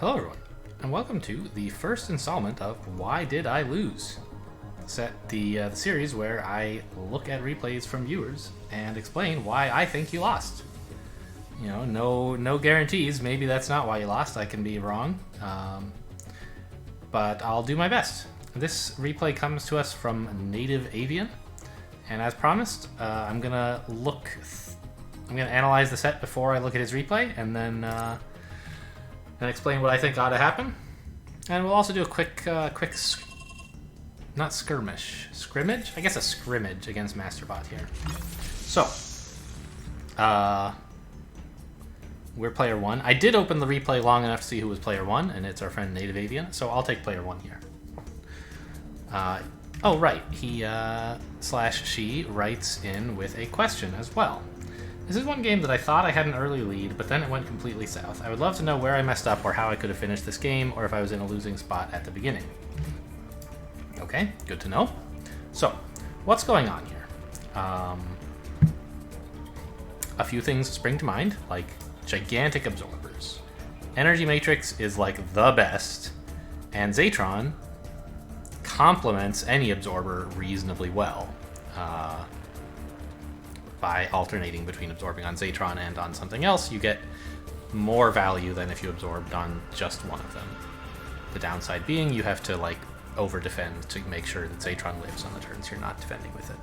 Hello everyone, and welcome to the first installment of Why Did I Lose? The series where I look at replays from viewers and explain why I think you lost. You know, no guarantees. Maybe that's not why you lost. I can be wrong, but I'll do my best. This replay comes to us from NativeAvian, and as promised, I'm gonna analyze the set before I look at his replay, and then explain what I think ought to happen. And we'll also do a quick not skirmish, scrimmage? I guess a scrimmage against Masterbot here. So, we're player one. I did open the replay long enough to see who was player one, and it's our friend NativeAvian, so I'll take player one here. Oh, right, he, /she writes in with a question as well. This is one game that I thought I had an early lead, but then it went completely south. I would love to know where I messed up or how I could have finished this game, or if I was in a losing spot at the beginning. Okay, good to know. So, what's going on here? A few things spring to mind, like gigantic absorbers. Energy Matrix is like the best, and Zatron complements any absorber reasonably well. By alternating between absorbing on Zatron and on something else, you get more value than if you absorbed on just one of them. The downside being you have to like over-defend to make sure that Zatron lives on the turns you're not defending with it.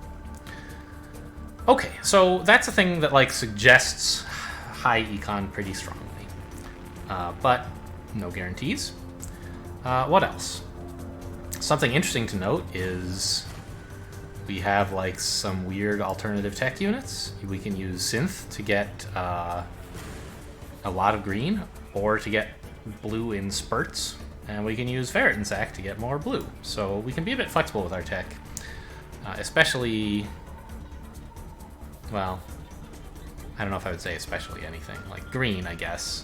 Okay, so that's a thing that like suggests high econ pretty strongly, but no guarantees. What else? Something interesting to note is we have like some weird alternative tech units. We can use Synth to get a lot of green, or to get blue in spurts, and we can use Ferret and Sack to get more blue. So we can be a bit flexible with our tech, especially, well, I don't know if I would say especially anything, like green, I guess.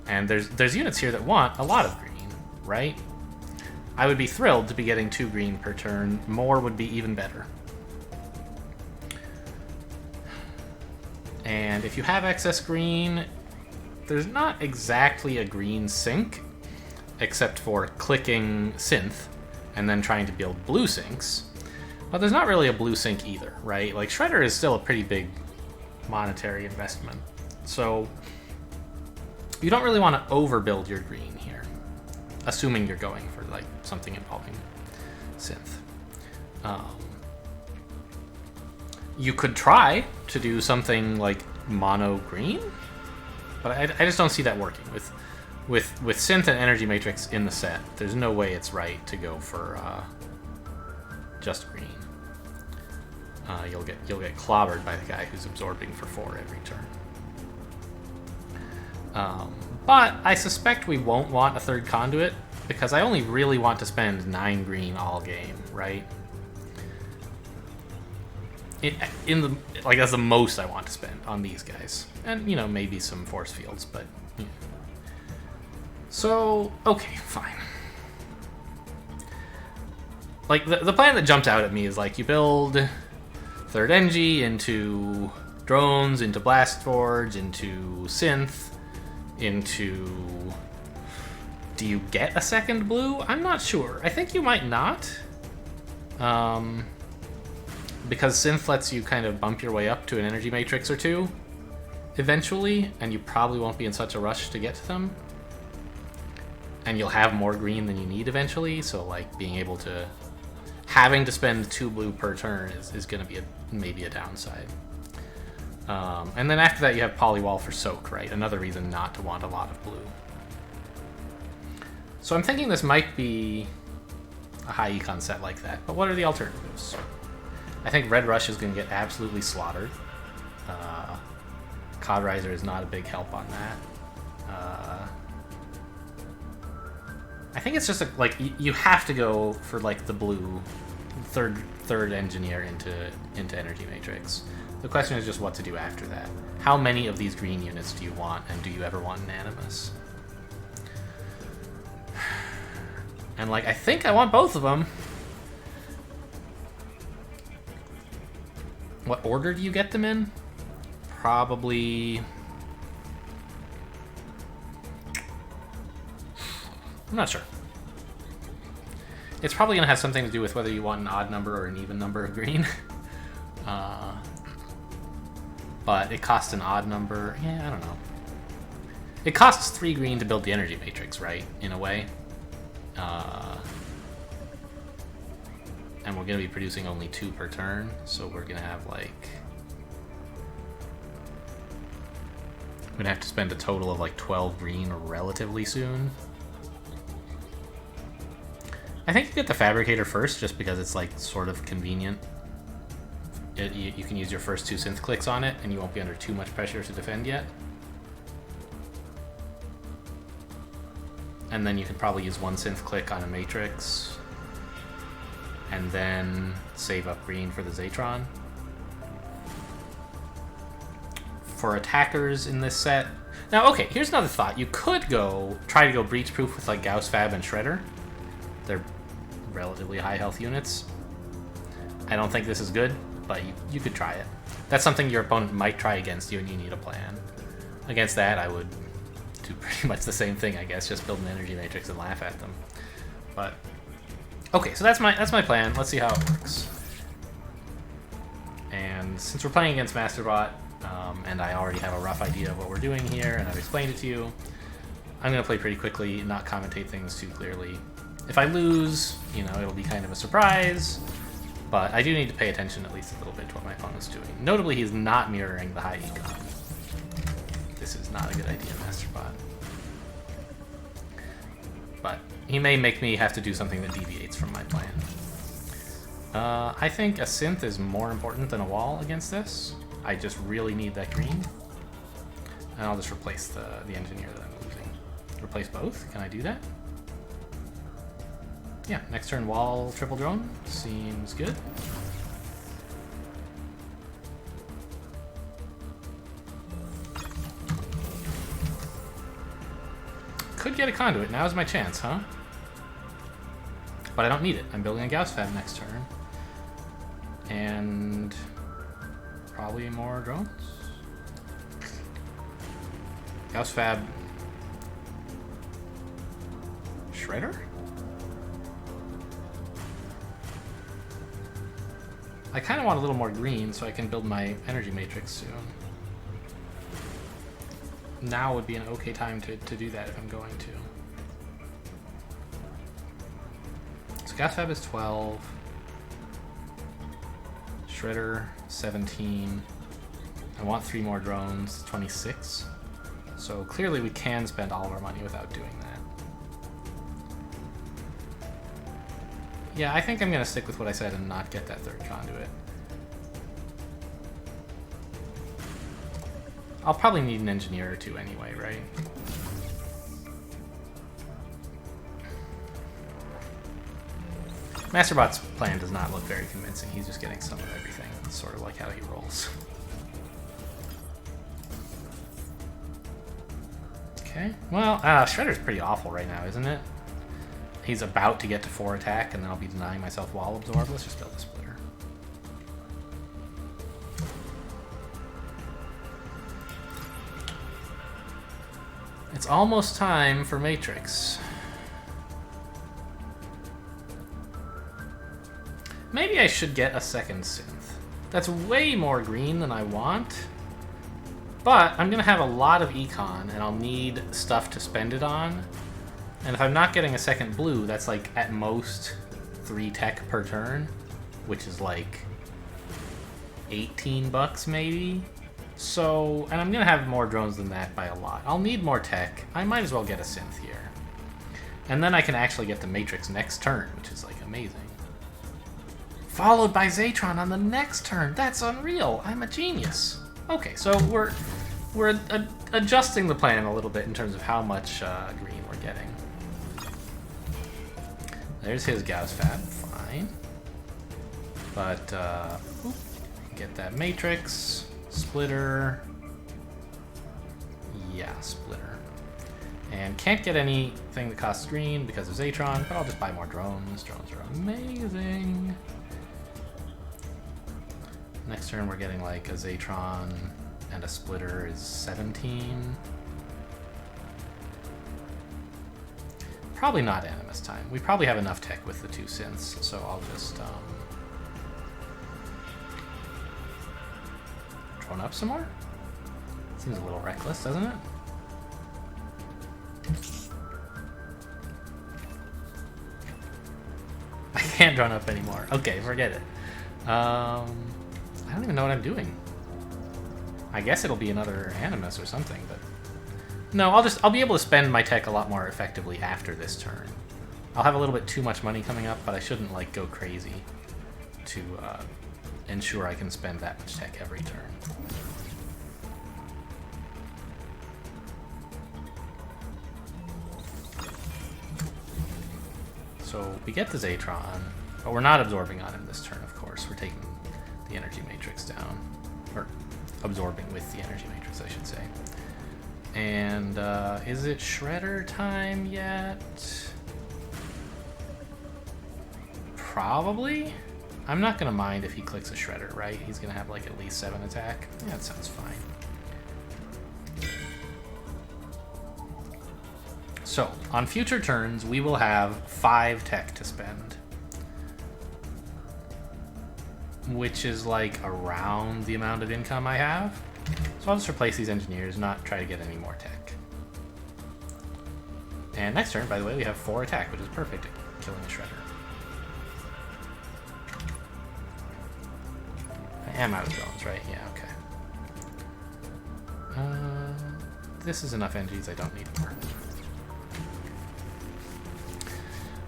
And there's units here that want a lot of green, right? I would be thrilled to be getting 2 green per turn. More would be even better. And if you have excess green, there's not exactly a green sink, except for clicking Synth and then trying to build blue sinks. But there's not really a blue sink either, right? Like, Shredder is still a pretty big monetary investment. So you don't really want to overbuild your green here, assuming you're going for like something involving Synth. You could try to do something like mono green, but I just don't see that working with Synth and Energy Matrix in the set. There's no way it's right to go for just green. You'll get clobbered by the guy who's absorbing for 4 every turn. But I suspect we won't want a third conduit, because I only really want to spend 9 green all game, right? That's the most I want to spend on these guys. And, you know, maybe some force fields, but... Yeah. So, okay, fine. Like, the plan that jumped out at me is, like, you build third Engie into drones, into Blast Forge, into Synth, into... Do you get a second blue? I'm not sure. I think you might not. Because Synth lets you kind of bump your way up to an Energy Matrix or 2 eventually, and you probably won't be in such a rush to get to them. And you'll have more green than you need eventually, so like being able to... Having to spend 2 blue per turn is going to be maybe a downside. And then after that you have Polywall for Soak, right? Another reason not to want a lot of blue. So I'm thinking this might be a high econ set like that, but what are the alternatives? I think Red Rush is going to get absolutely slaughtered. Codriser is not a big help on that. I think it's just like you have to go for like the blue third engineer into Energy Matrix. The question is just what to do after that. How many of these green units do you want, and do you ever want an Animus? And like, I think I want both of them. What order do you get them in? Probably I'm not sure. It's probably going to have something to do with whether you want an odd number or an even number of green. But it costs an odd number. Yeah, I don't know. It costs 3 green to build the energy matrix, right? In a way. And we're going to be producing only 2 per turn, so we're going to have like... We're going to have to spend a total of like 12 green relatively soon. I think you get the Fabricator first, just because it's like sort of convenient. You can use your first 2 synth clicks on it, and you won't be under too much pressure to defend yet. And then you can probably use 1 synth click on a Matrix, and then save up green for the Zatron. For attackers in this set... Now, okay, here's another thought. You could try to go Breach Proof with like Gauss Fab and Shredder. They're relatively high health units. I don't think this is good, but you could try it. That's something your opponent might try against you, and you need a plan. Against that, I would do pretty much the same thing, I guess. Just build an energy matrix and laugh at them. But okay, so that's my plan. Let's see how it works. And since we're playing against Masterbot, and I already have a rough idea of what we're doing here, and I've explained it to you, I'm going to play pretty quickly and not commentate things too clearly. If I lose, you know, it'll be kind of a surprise, but I do need to pay attention at least a little bit to what my opponent's doing. Notably, he's not mirroring the high econ. This is not a good idea, Masterbot. But he may make me have to do something that deviates from my plan. I think a synth is more important than a wall against this. I just really need that green. And I'll just replace the engineer that I'm losing. Replace both? Can I do that? Yeah, next turn wall triple drone. Seems good. Could get a conduit. Now's my chance, huh? But I don't need it. I'm building a Gauss Fab next turn. And probably more drones. Gauss Fab. Shredder? I kind of want a little more green so I can build my energy matrix soon. Now would be an okay time to do that if I'm going to. So Gauss Fab is 12. Shredder, 17. I want 3 more drones, 26. So clearly we can spend all of our money without doing that. Yeah, I think I'm going to stick with what I said and not get that 3rd conduit. I'll probably need an engineer or 2 anyway, right? Masterbot's plan does not look very convincing. He's just getting some of everything. It's sort of like how he rolls. Okay, well, Shredder's pretty awful right now, isn't it? He's about to get to 4 attack, and then I'll be denying myself wall absorb. Let's just build a splitter. It's almost time for Matrix. Maybe I should get a 2nd synth. That's way more green than I want. But I'm going to have a lot of econ, and I'll need stuff to spend it on. And if I'm not getting a 2nd blue, that's like at most 3 tech per turn, which is like $18 maybe. So, and I'm going to have more drones than that by a lot. I'll need more tech. I might as well get a synth here. And then I can actually get the Matrix next turn, which is like amazing. Followed by Zatron on the next turn. That's unreal. I'm a genius. Okay, so we're adjusting the plan a little bit in terms of how much green we're getting. There's his Gauss Fab, fine. But get that Matrix, splitter. Yeah, splitter. And can't get anything that costs green because of Zatron, but I'll just buy more drones. Drones are amazing. Next turn we're getting like a Zatron and a splitter is 17. Probably not Animus time. We probably have enough tech with the 2 synths, so I'll just drone up some more? Seems a little reckless, doesn't it? I can't drone up anymore. Okay, forget it. I don't even know what I'm doing. I guess it'll be another Animus or something, but... No, I'll be able to spend my tech a lot more effectively after this turn. I'll have a little bit too much money coming up, but I shouldn't, like, go crazy to ensure I can spend that much tech every turn. So we get the Zatron, but we're not absorbing on him this turn, of course. We're taking the energy matrix down. Or absorbing with the energy matrix, I should say. And is it Shredder time yet? Probably. I'm not going to mind if he clicks a Shredder, right? He's going to have like at least 7 attack. Yeah, that sounds fine. So, on future turns, we will have 5 tech to spend. Which is like around the amount of income I have. So I'll just replace these engineers, not try to get any more tech. And next turn, by the way, we have 4 attack, which is perfect at killing a Shredder. I am out of drones, right? Yeah, okay. This is enough energies, I don't need more.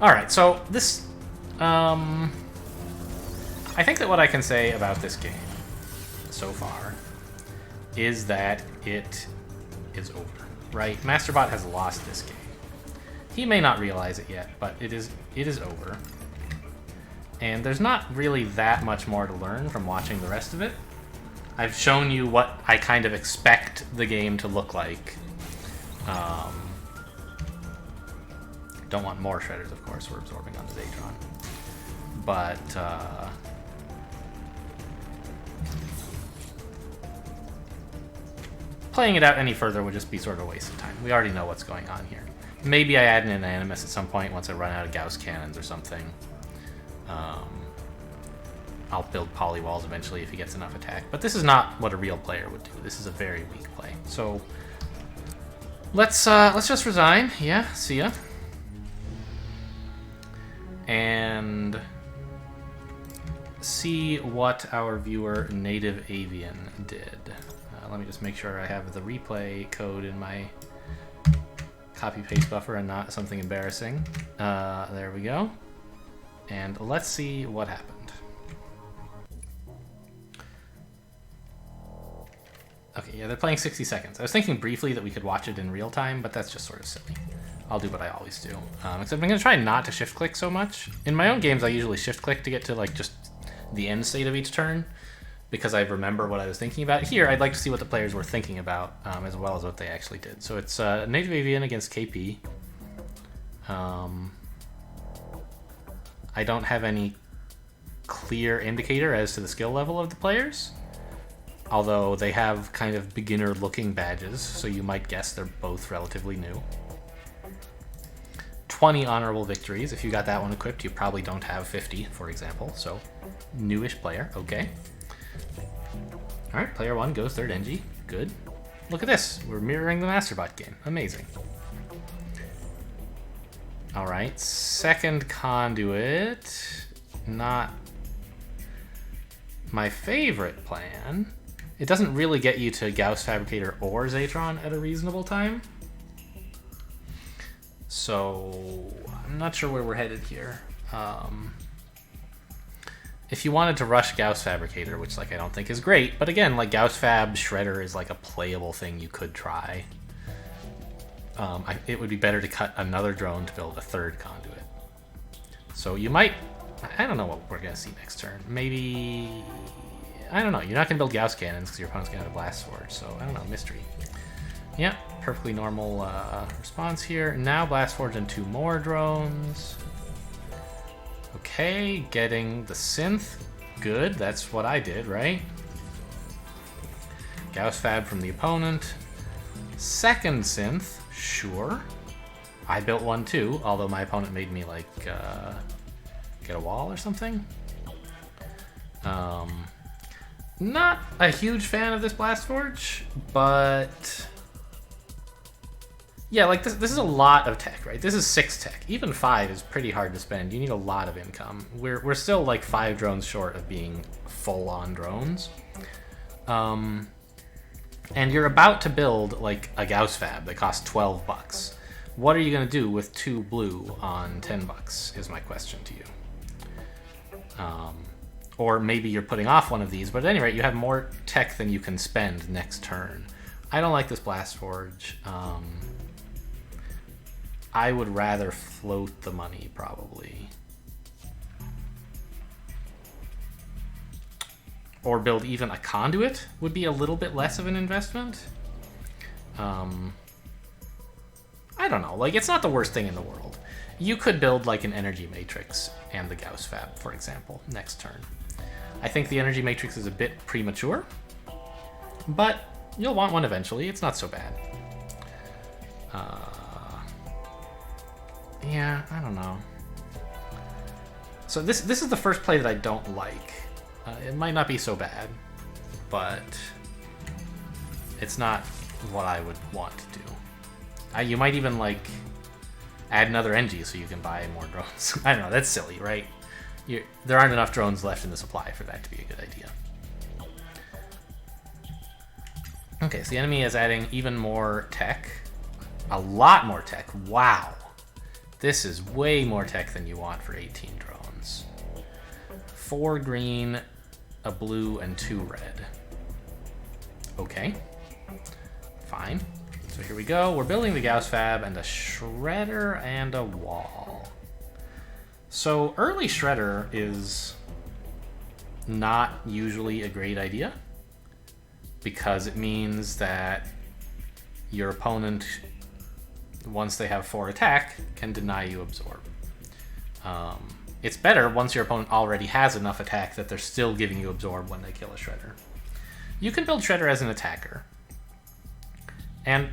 Alright, so this... I think that what I can say about this game so far is that it is over, right? Masterbot has lost this game. He may not realize it yet, but it is over. And there's not really that much more to learn from watching the rest of it. I've shown you what I kind of expect the game to look like. Don't want more Shredders, of course. We're absorbing on the Zatron. But, playing it out any further would just be sort of a waste of time. We already know what's going on here. Maybe I add in an Animus at some point once I run out of Gauss cannons or something. I'll build polywalls eventually if he gets enough attack. But this is not what a real player would do. This is a very weak play. So let's just resign. Yeah, see ya. And see what our viewer NativeAvian did. Let me just make sure I have the replay code in my copy-paste buffer and not something embarrassing. There we go. And let's see what happened. Okay, yeah, they're playing 60 seconds. I was thinking briefly that we could watch it in real time, but that's just sort of silly. I'll do what I always do. Except I'm going to try not to shift-click so much. In my own games, I usually shift-click to get to like just the end state of each turn, because I remember what I was thinking about. Here, I'd like to see what the players were thinking about, as well as what they actually did. So it's NativeAvian against KP. I don't have any clear indicator as to the skill level of the players, although they have kind of beginner-looking badges, so you might guess they're both relatively new. 20 honorable victories. If you got that one equipped, you probably don't have 50, for example, so newish player, okay. Alright, player 1 goes 3rd Engie. Good. Look at this. We're mirroring the Masterbot game. Amazing. Alright, 2nd Conduit. Not my favorite plan. It doesn't really get you to Gauss Fabricator or Zatron at a reasonable time. So I'm not sure where we're headed here. If you wanted to rush Gauss Fabricator, which like I don't think is great, but again, like Gauss Fab Shredder is like a playable thing you could try. It would be better to cut another drone to build a 3rd Conduit. So you might, I don't know what we're gonna see next turn. Maybe, I don't know. You're not gonna build Gauss cannons because your opponent's gonna have a Blast Sword. So I don't know, mystery. Yeah, perfectly normal response here. Now Blast Forge and 2 more drones. Okay, getting the synth. Good, that's what I did, right? Gauss Fab from the opponent. 2nd synth, sure. I built one too, although my opponent made me like get a wall or something. Not a huge fan of this Blast Forge, but yeah, like this is a lot of tech, right? This is 6 tech. Even 5 is pretty hard to spend. You need a lot of income. We're still like 5 drones short of being full-on drones. And you're about to build like a Gauss Fab that costs 12 bucks. What are you gonna do with 2 blue on 10 bucks is my question to you. Or maybe you're putting off one of these, but at any rate, you have more tech than you can spend next turn. I don't like this Blast Forge. I would rather float the money, probably. Or build even a conduit would be a little bit less of an investment. I don't know, like, it's not the worst thing in the world. You could build like an energy matrix and the Gauss Fab, for example, next turn. I think the energy matrix is a bit premature, but you'll want one eventually. It's not so bad. Yeah, I don't know. So this is the first play that I don't like. It might not be so bad, but it's not what I would want to do. You might even like add another NG so you can buy more drones. I don't know, that's silly, right? There aren't enough drones left in the supply for that to be a good idea. Okay, so the enemy is adding even more tech. A lot more tech. Wow. This is way more tech than you want for 18 drones. 4 green, a blue, and 2 red. Okay. Fine. So here we go. We're building the Gauss Fab and a Shredder and a wall. So early Shredder is not usually a great idea because it means that your opponent, once they have 4 attack, can deny you absorb. It's better once your opponent already has enough attack that they're still giving you absorb when they kill a Shredder. You can build Shredder as an attacker. And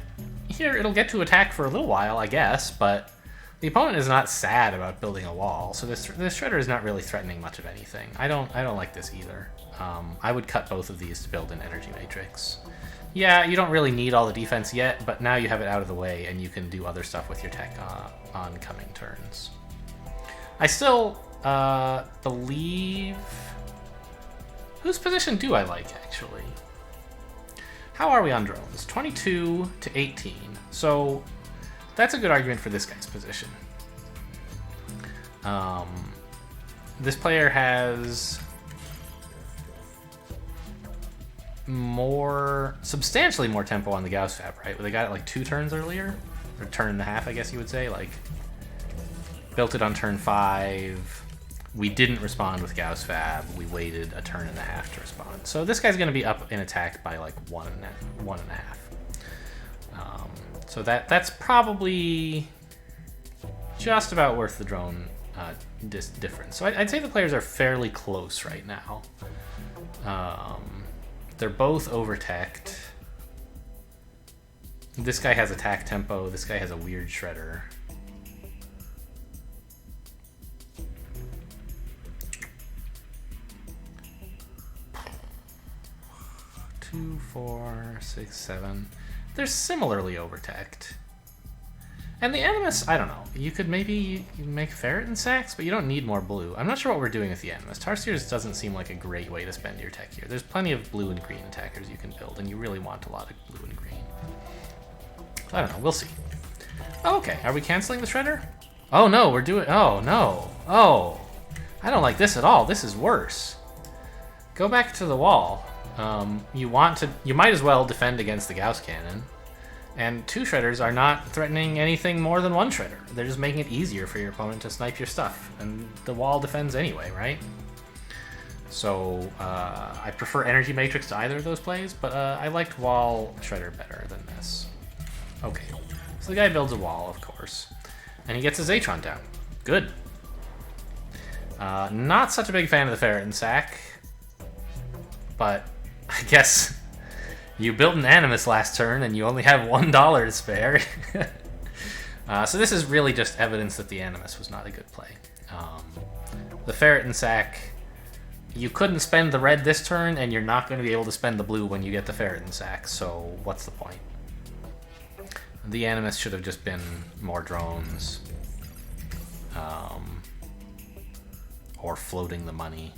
here it'll get to attack for a little while, I guess, but the opponent is not sad about building a wall, so this Shredder is not really threatening much of anything. I don't like this either. I would cut both of these to build an energy matrix. Yeah, you don't really need all the defense yet, but now you have it out of the way and you can do other stuff with your tech on coming turns. I still believe... Whose position do I like, actually? How are we on drones? 22 to 18. So that's a good argument for this guy's position. This player has substantially more tempo on the Gauss Fab, right? They got it like 2 turns earlier, or turn and a half, I guess you would say. Like, built it on turn 5. We didn't respond with Gauss Fab. We waited a turn and a half to respond. So this guy's going to be up in attack by like one and a half. So that's probably just about worth the drone difference. So I'd say the players are fairly close right now. They're both over-teched. This guy has attack tempo. This guy has a weird Shredder. Two, 4, 6, 7. They're similarly over-teched. And the Animus, I don't know. You could maybe make Ferret and Sacks, but you don't need more blue. I'm not sure what we're doing with the Animus. Tarsiers doesn't seem like a great way to spend your tech here. There's plenty of blue and green attackers you can build, and you really want a lot of blue and green. I don't know. We'll see. Oh, okay. Are we canceling the Shredder? Oh, no. We're doing... Oh, no. Oh. I don't like this at all. This is worse. Go back to the wall. You might as well defend against the Gauss Cannon. And 2 Shredders are not threatening anything more than 1 Shredder. They're just making it easier for your opponent to snipe your stuff. And the wall defends anyway, right? So, I prefer Energy Matrix to either of those plays, but I liked Wall Shredder better than this. Okay, so the guy builds a wall, of course. And he gets his Atron down. Good. Not such a big fan of the Ferret and Sack, but I guess you built an Animus last turn and you only have $1 to spare. So this is really just evidence that the Animus was not a good play. The Ferret and Sack, you couldn't spend the red this turn, and you're not going to be able to spend the blue when you get the Ferret and Sack, so what's the point? The Animus should have just been more drones. Or floating the money.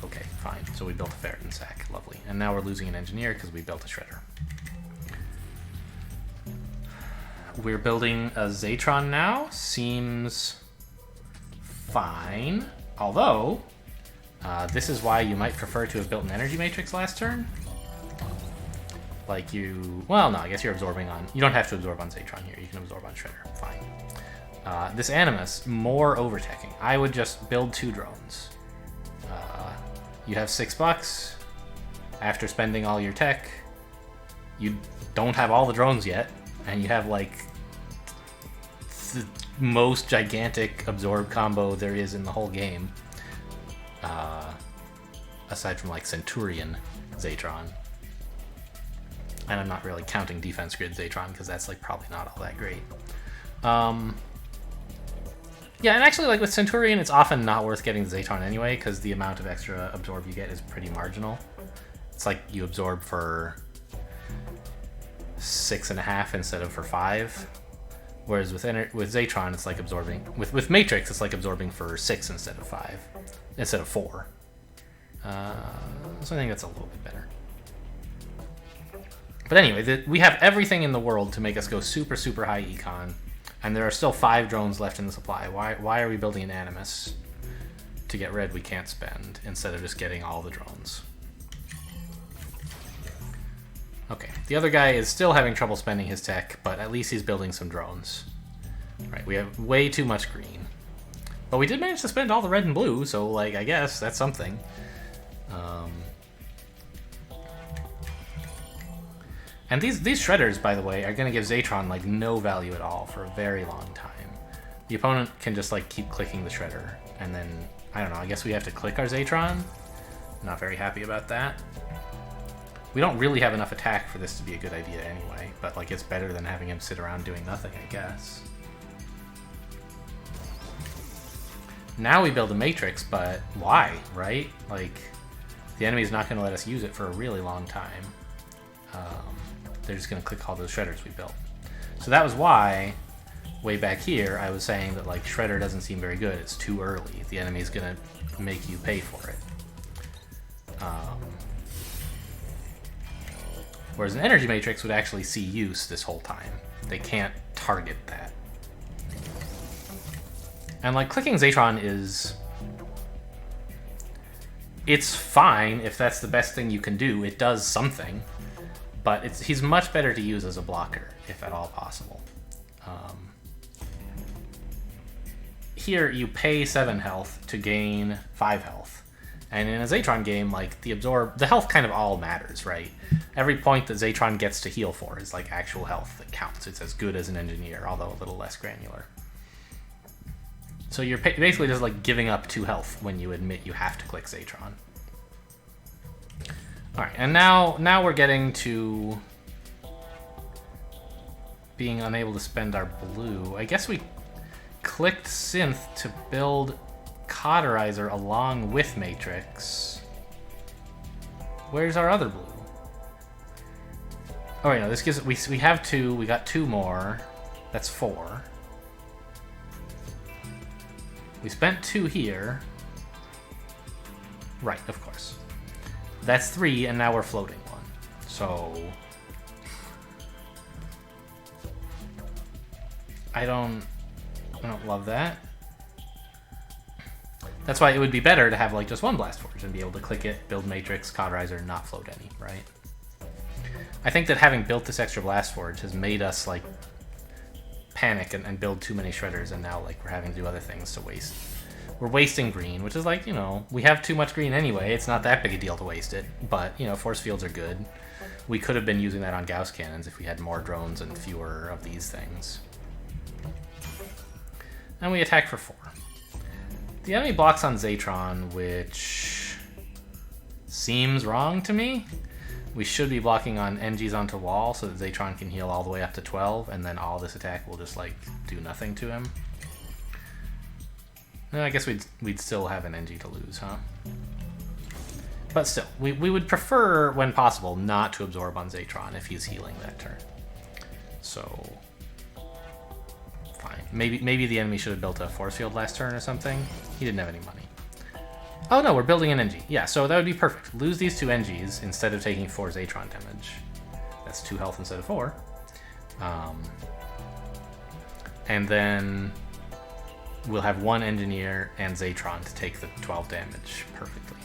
Okay, fine. So we built a Ferret and Sack. Lovely. And now we're losing an engineer because we built a shredder. We're building a Zatron now. Seems fine. Although, this is why you might prefer to have built an energy matrix last turn. Like you... Well, no, I guess you're absorbing on... You don't have to absorb on Zatron here. You can absorb on Shredder. Fine. This Animus, more overteching. I would just build 2 drones. You have $6. After spending all your tech, you don't have all the drones yet, and you have, like, the most gigantic absorb combo there is in the whole game. Aside from, like, Centurion Zatron. And I'm not really counting Defense Grid Zatron, because that's, like, probably not all that great. Yeah, and actually, like, with Centurion, it's often not worth getting the Zatron anyway, because the amount of extra absorb you get is pretty marginal. It's like you absorb for 6.5 instead of for 5. Whereas with Zatron, it's like absorbing... With Matrix, it's like absorbing for 6 instead of 5. Instead of 4. So I think that's a little bit better. But anyway, we have everything in the world to make us go super, super high econ. And there are still 5 drones left in the supply. Why are we building an Animus to get red we can't spend instead of just getting all the drones? Okay, the other guy is still having trouble spending his tech, but at least he's building some drones. Right, we have way too much green. But we did manage to spend all the red and blue, so, like, I guess that's something. And these shredders, by the way, are going to give Zatron, like, no value at all for a very long time. The opponent can just, like, keep clicking the shredder, and then, I don't know, I guess we have to click our Zatron. Not very happy about that. We don't really have enough attack for this to be a good idea anyway, but, like, it's better than having him sit around doing nothing, I guess. Now we build a Matrix, but why, right? Like, the enemy's not going to let us use it for a really long time. They're just going to click all those shredders we built. So that was why, way back here, I was saying that, like, Shredder doesn't seem very good. It's too early. The enemy's going to make you pay for it. Whereas an Energy Matrix would actually see use this whole time. They can't target that. And, like, clicking Zatron is... It's fine if that's the best thing you can do. It does something. But he's much better to use as a blocker, if at all possible. Here, you pay 7 health to gain 5 health. And in a Zatron game, like, the health kind of all matters, right? Every point that Zatron gets to heal for is, like, actual health that counts. It's as good as an engineer, although a little less granular. So you're basically just, like, giving up 2 health when you admit you have to click Zatron. Alright, and now we're getting to being unable to spend our blue. I guess we clicked Synth to build Cauterizer along with Matrix. Where's our other blue? Oh wait, no, this gives... We have 2, we got 2 more. That's 4. We spent 2 here. Right, of course. That's 3, and now we're floating 1. So... I don't love that. That's why it would be better to have, like, just 1 Blast Forge and be able to click it, build Matrix, Cauterizer, not float any, right? I think that having built this extra Blast Forge has made us, like, panic and build too many shredders, and now, like, we're having to do other things to waste. We're wasting green, which is, like, you know, we have too much green anyway. It's not that big a deal to waste it, but, you know, force fields are good. We could have been using that on Gauss cannons if we had more drones and fewer of these things. And we attack for 4. The enemy blocks on Zatron, which seems wrong to me. We should be blocking on NGs onto wall so that Zatron can heal all the way up to 12, and then all this attack will just like do nothing to him. No, I guess we'd still have an NG to lose, huh? But still, we would prefer, when possible, not to absorb on Zatron if he's healing that turn. So, fine. Maybe the enemy should have built a force field last turn or something. He didn't have any money. Oh no, we're building an NG. Yeah, so that would be perfect. Lose these 2 NGs instead of taking 4 Zatron damage. That's 2 health instead of 4. And then we'll have 1 Engineer and Zatron to take the 12 damage perfectly.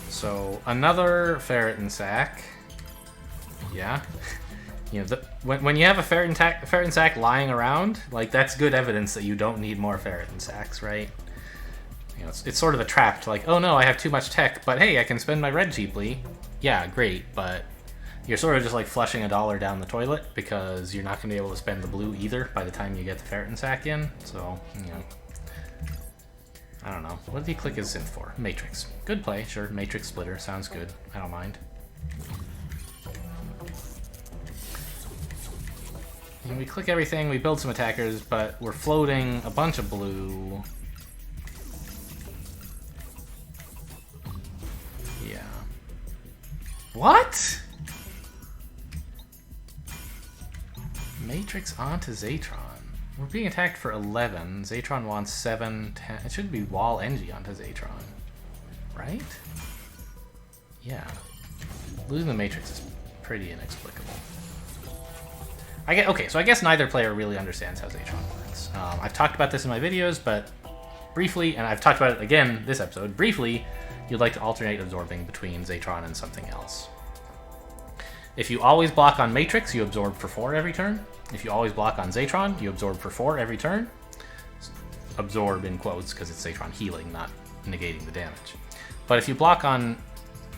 So another Ferret and Sack. Yeah. You know, when you have a ferret and sack lying around, like, that's good evidence that you don't need more ferret and sacks, right? You know, it's sort of a trap to like, oh no, I have too much tech, but hey, I can spend my red cheaply. Yeah, great, but you're sort of just like flushing $1 down the toilet because you're not going to be able to spend the blue either by the time you get the ferret and sack in. So, you know, I don't know. What did he click his synth for? Matrix. Good play, sure. Matrix splitter sounds good. I don't mind. And we click everything, we build some attackers, but we're floating a bunch of blue. Yeah. What? Matrix onto Zatron. We're being attacked for 11. Zatron wants 7, 10. It should be wall NG onto Zatron. Right? Yeah. Losing the Matrix is pretty inexplicable. Okay, so I guess neither player really understands how Zatron works. I've talked about this in my videos, but briefly, and I've talked about it again this episode, briefly, you'd like to alternate absorbing between Zatron and something else. If you always block on Matrix, you absorb for 4 every turn. If you always block on Zatron, you absorb for 4 every turn. Absorb in quotes, because it's Zatron healing, not negating the damage. But if you block on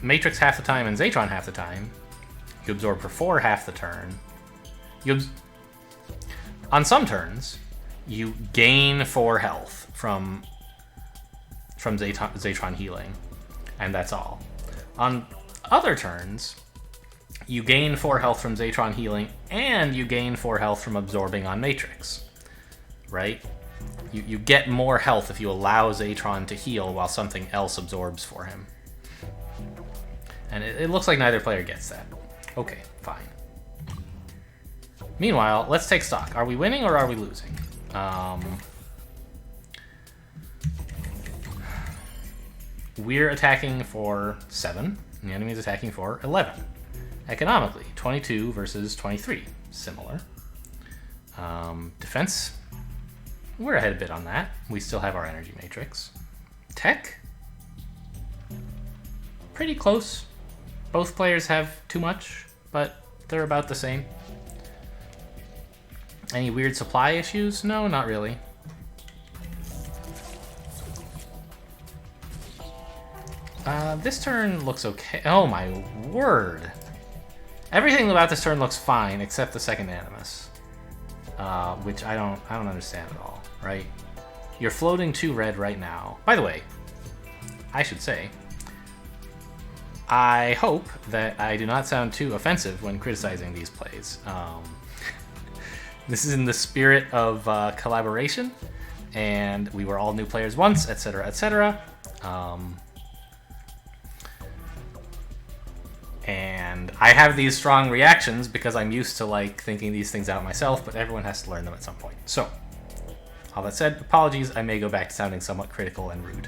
Matrix half the time and Zatron half the time, you absorb for 4 half the turn. On some turns, you gain 4 health from Zatron healing, and that's all. On other turns, you gain 4 health from Zatron healing, and you gain 4 health from absorbing on Matrix, right? You get more health if you allow Zatron to heal while something else absorbs for him. And it looks like neither player gets that. Okay, fine. Meanwhile, let's take stock. Are we winning or are we losing? We're attacking for 7, and the enemy is attacking for 11. Economically, 22 versus 23. Similar. Defense, we're ahead a bit on that. We still have our energy matrix. Tech, pretty close. Both players have too much, but they're about the same. Any weird supply issues? No, not really. This turn looks okay. Oh my word. Everything about this turn looks fine except the second Animus. Which I don't understand at all, right? You're floating 2 red right now. By the way, I should say, I hope that I do not sound too offensive when criticizing these plays. This is in the spirit of collaboration, and we were all new players once, etc., etc. And I have these strong reactions because I'm used to like thinking these things out myself, but everyone has to learn them at some point. So, all that said, apologies, I may go back to sounding somewhat critical and rude.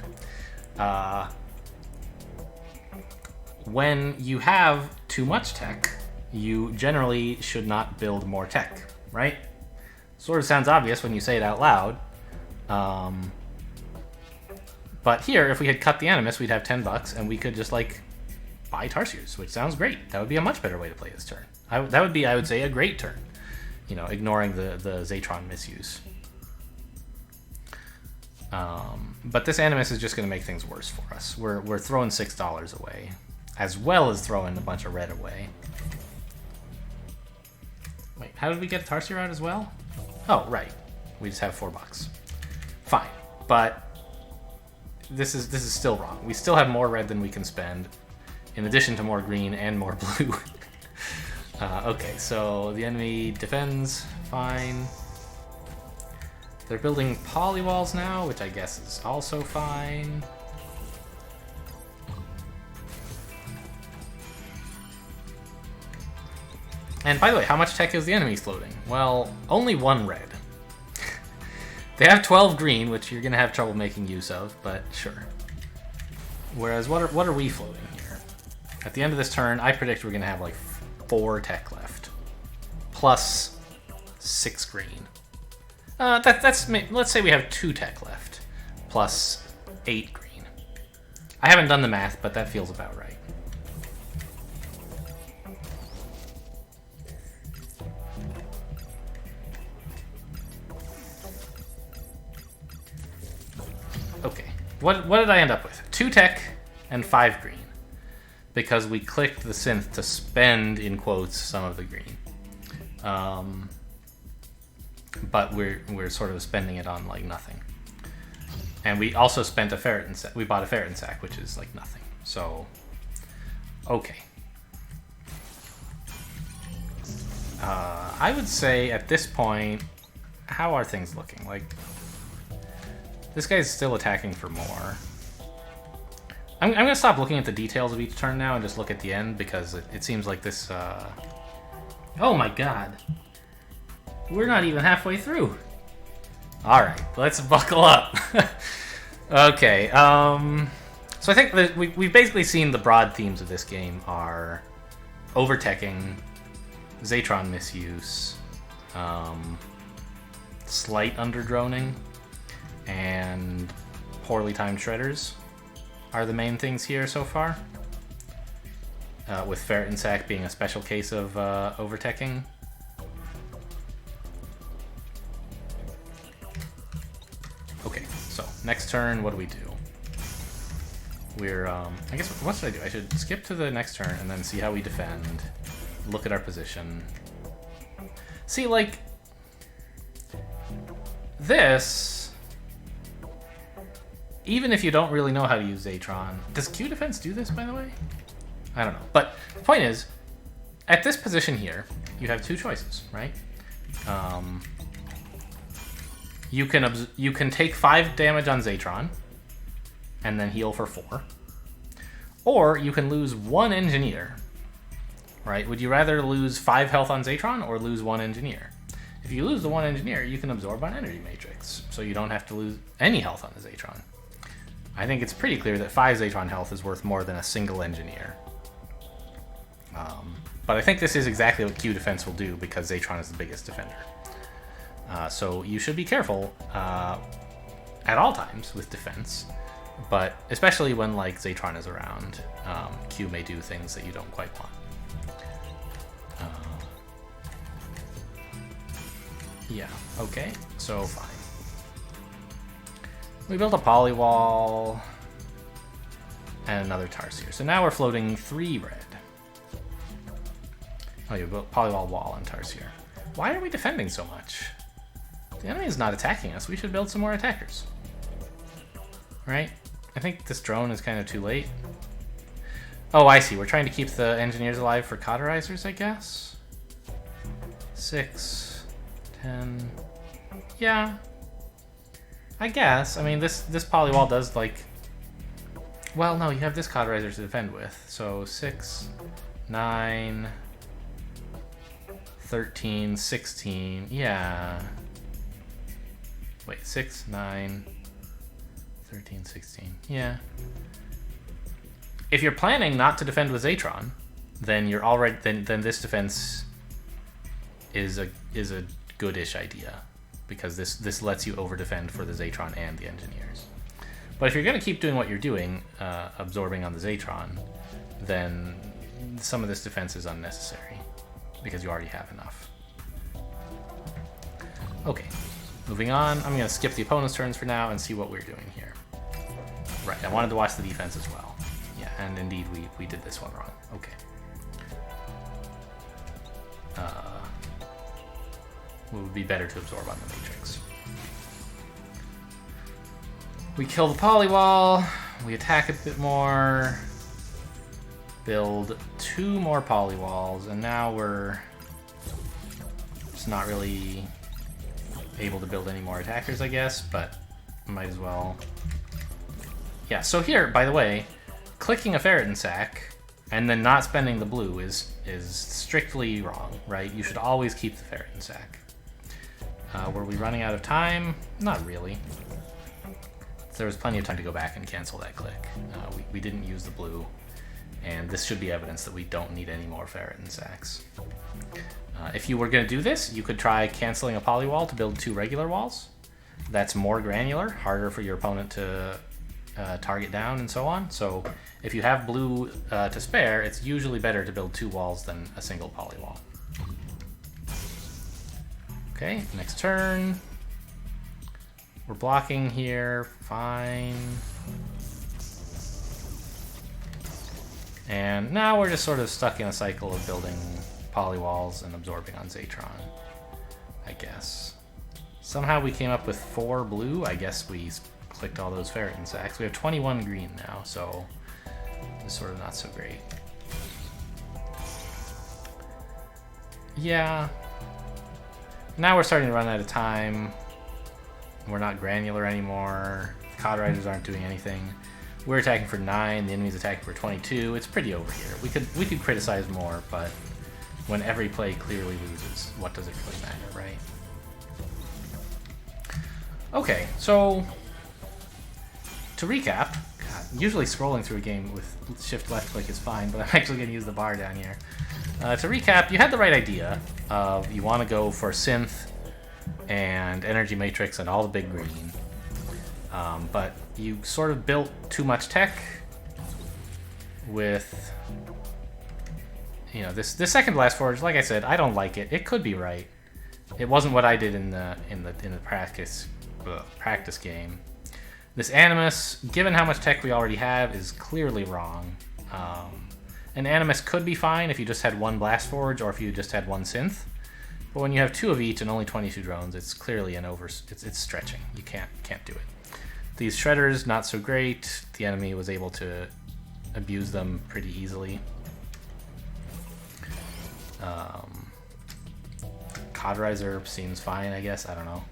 When you have too much tech, you generally should not build more tech, right? Sort of sounds obvious when you say it out loud. But here, if we had cut the Animus, we'd have $10, and we could just like buy Tarsiers, which sounds great. That would be a much better way to play this turn. That would be, I would say, a great turn. You know, ignoring the Zatron misuse. But this Animus is just going to make things worse for us. We're throwing $6 away, as well as throwing a bunch of red away. Wait, how did we get Tarsier out as well? Oh, right. We just have $4. Fine. But this is still wrong. We still have more red than we can spend, in addition to more green and more blue. Okay, so the enemy defends, fine. They're building polywalls now, which I guess is also fine. And by the way, how much tech is the enemy floating? Well, only 1 red. They have 12 green, which you're gonna have trouble making use of, but sure. Whereas, what are we floating here? At the end of this turn, I predict we're gonna have like 4 tech left, plus 6 green. Let's say we have 2 tech left, plus 8 green. I haven't done the math, but that feels about right. Okay, what did I end up with? 2 tech and 5 green, because we clicked the synth to spend, in quotes, some of the green. But we're sort of spending it on like nothing. And we also spent a ferritin sack. We bought a ferritin sack, which is like nothing. So, okay. I would say at this point, how are things looking? Like, this guy's still attacking for more. I'm gonna stop looking at the details of each turn now and just look at the end, because it seems like this. Oh my god. We're not even halfway through. Alright, let's buckle up. Okay, so I think that we've basically seen the broad themes of this game are overteching, Zatron misuse, slight underdroning, and poorly timed shredders are the main things here so far. With Ferritin Sack being a special case of overteching. Okay, so next turn, what do we do? We're, I guess, what should I do? I should skip to the next turn and then see how we defend, look at our position. See, like, this, even if you don't really know how to use Zatron, does Q defense do this, by the way? I don't know. But the point is, at this position here, you have 2 choices, right? You can take 5 damage on Zatron, and then heal for 4. Or you can lose 1 engineer, right? Would you rather lose 5 health on Zatron or lose 1 engineer? If you lose the 1 engineer, you can absorb on Energy Matrix, so you don't have to lose any health on the Zatron. I think it's pretty clear that 5 Zatron health is worth more than a single engineer. But I think this is exactly what Q defense will do, because Zatron is the biggest defender. So you should be careful at all times with defense, but especially when like Zatron is around, Q may do things that you don't quite want. Yeah, okay, so fine. We built a polywall and another Tarsier. So now we're floating 3 red. Oh, you built polywall wall and Tarsier. Why are we defending so much? The enemy is not attacking us. We should build some more attackers. Right? I think this drone is kind of too late. Oh, I see. We're trying to keep the engineers alive for cauterizers, I guess. 6, 10. Yeah. I guess. I mean, this polywall does, like... Well, no, you have this cauterizer to defend with. So 6, 9, 13, 16. Yeah. Wait, 6, 9, 13, 16. Yeah. If you're planning not to defend with Zatron, then you're already then this defense is a good-ish idea, because this lets you over-defend for the Zatron and the engineers. But if you're going to keep doing what you're doing, absorbing on the Zatron, then some of this defense is unnecessary, because you already have enough. Okay, moving on. I'm going to skip the opponent's turns for now and see what we're doing here. Right, I wanted to watch the defense as well. Yeah, and indeed we did this one wrong. Okay. It would be better to absorb on the Matrix. We kill the polywall, we attack a bit more, build 2 more polywalls, and now we're just not really able to build any more attackers, I guess, but might as well. Yeah, so here, by the way, clicking a ferret and sack and then not spending the blue is strictly wrong, right? You should always keep the ferret and sack. Were we running out of time? Not really. There was plenty of time to go back and cancel that click. We didn't use the blue, and this should be evidence that we don't need any more ferret and sacks. If you were going to do this, you could try canceling a polywall to build 2 regular walls. That's more granular, harder for your opponent to target down and so on. So if you have blue to spare, it's usually better to build 2 walls than a single polywall. Okay, next turn. We're blocking here, fine. And now we're just sort of stuck in a cycle of building polywalls and absorbing on Zatron, I guess. Somehow we came up with 4 blue. I guess we clicked all those ferret and sacks. We have 21 green now, so it's sort of not so great. Yeah. Now we're starting to run out of time. We're not granular anymore. Cauterizers aren't doing anything. We're attacking for 9. The enemy's attacking for 22. It's pretty over here. We could criticize more, but when every play clearly loses, what does it really matter, right? Okay, so to recap, God, usually scrolling through a game with shift left click is fine, but I'm actually going to use the bar down here. To recap, you had the right idea of you want to go for synth and energy matrix and all the big green, but you sort of built too much tech with, you know, this second blast forge. Like I said, I don't like it. It could be right. It wasn't what I did in the practice game. This Animus, given how much tech we already have, is clearly wrong. An Animus could be fine if you just had 1 blast forge or if you just had 1 synth. But when you have 2 of each and only 22 drones, it's clearly it's stretching. You can't do it. These shredders, not so great. The enemy was able to abuse them pretty easily. Cauterizer seems fine, I guess. I don't know.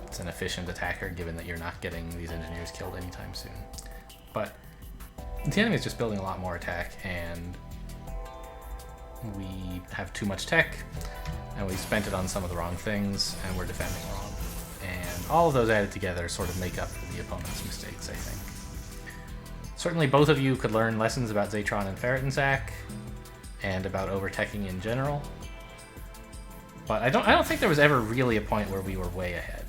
It's an efficient attacker, given that you're not getting these engineers killed anytime soon. But the enemy is just building a lot more attack, and we have too much tech, and we spent it on some of the wrong things, and we're defending wrong. And all of those added together sort of make up for the opponent's mistakes, I think. Certainly both of you could learn lessons about Zatron and ferret and sack, and about over-teching in general. But I don't think there was ever really a point where we were way ahead.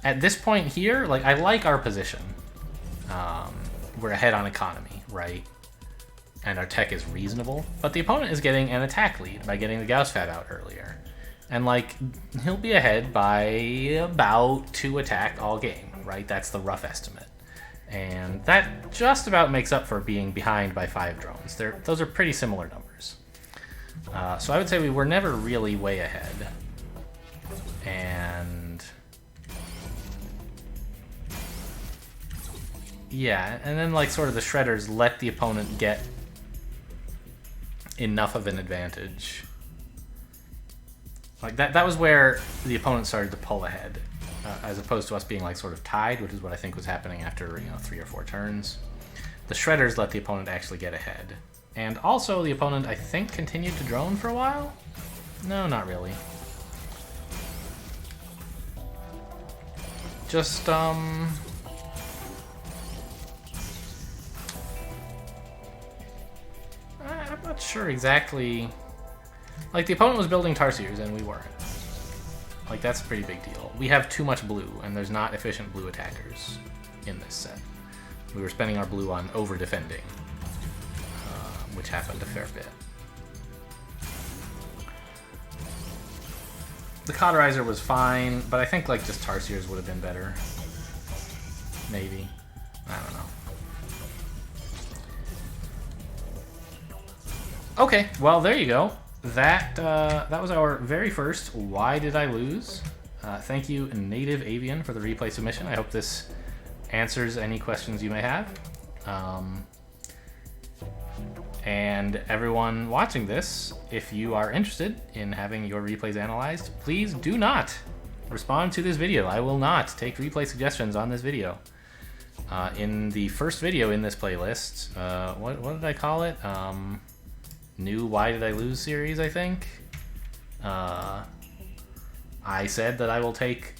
At this point here, like, I like our position. We're ahead on economy, right? And our tech is reasonable. But the opponent is getting an attack lead by getting the Gauss Fab out earlier. And, like, he'll be ahead by about 2 attack all game, right? That's the rough estimate. And that just about makes up for being behind by 5 drones. Those are pretty similar numbers. So I would say we were never really way ahead. And yeah, and then, like, sort of the shredders let the opponent get enough of an advantage. Like, that was where the opponent started to pull ahead, as opposed to us being, like, sort of tied, which is what I think was happening after, 3 or 4 turns. The shredders let the opponent actually get ahead. And also, the opponent, I think, continued to drone for a while? No, not really. Just, I'm not sure exactly. Like, the opponent was building Tarsiers and we weren't. Like, that's a pretty big deal. We have too much blue, and there's not efficient blue attackers in this set. We were spending our blue on over-defending, which happened a fair bit. The Cauterizer was fine, but I think, like, just Tarsiers would have been better. Maybe. I don't know. Okay, well, there you go. that was our very first Why Did I Lose? Thank you, NativeAvian, for the replay submission. I hope this answers any questions you may have. And everyone watching this, if you are interested in having your replays analyzed, please do not respond to this video. I will not take replay suggestions on this video. In the first video in this playlist, what did I call it? New Why Did I Lose series, I think. I said that I will take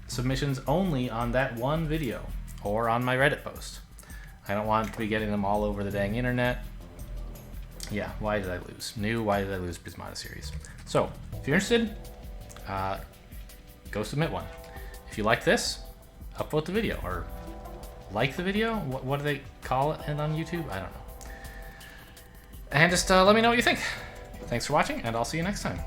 submissions only on that one video or on my Reddit post. I don't want to be getting them all over the dang internet. Yeah, Why Did I Lose? New Why Did I Lose Prismata series. So, if you're interested, go submit one. If you like this, upvote the video, or like the video? What do they call it on YouTube? I don't know. And just let me know what you think. Thanks for watching, and I'll see you next time.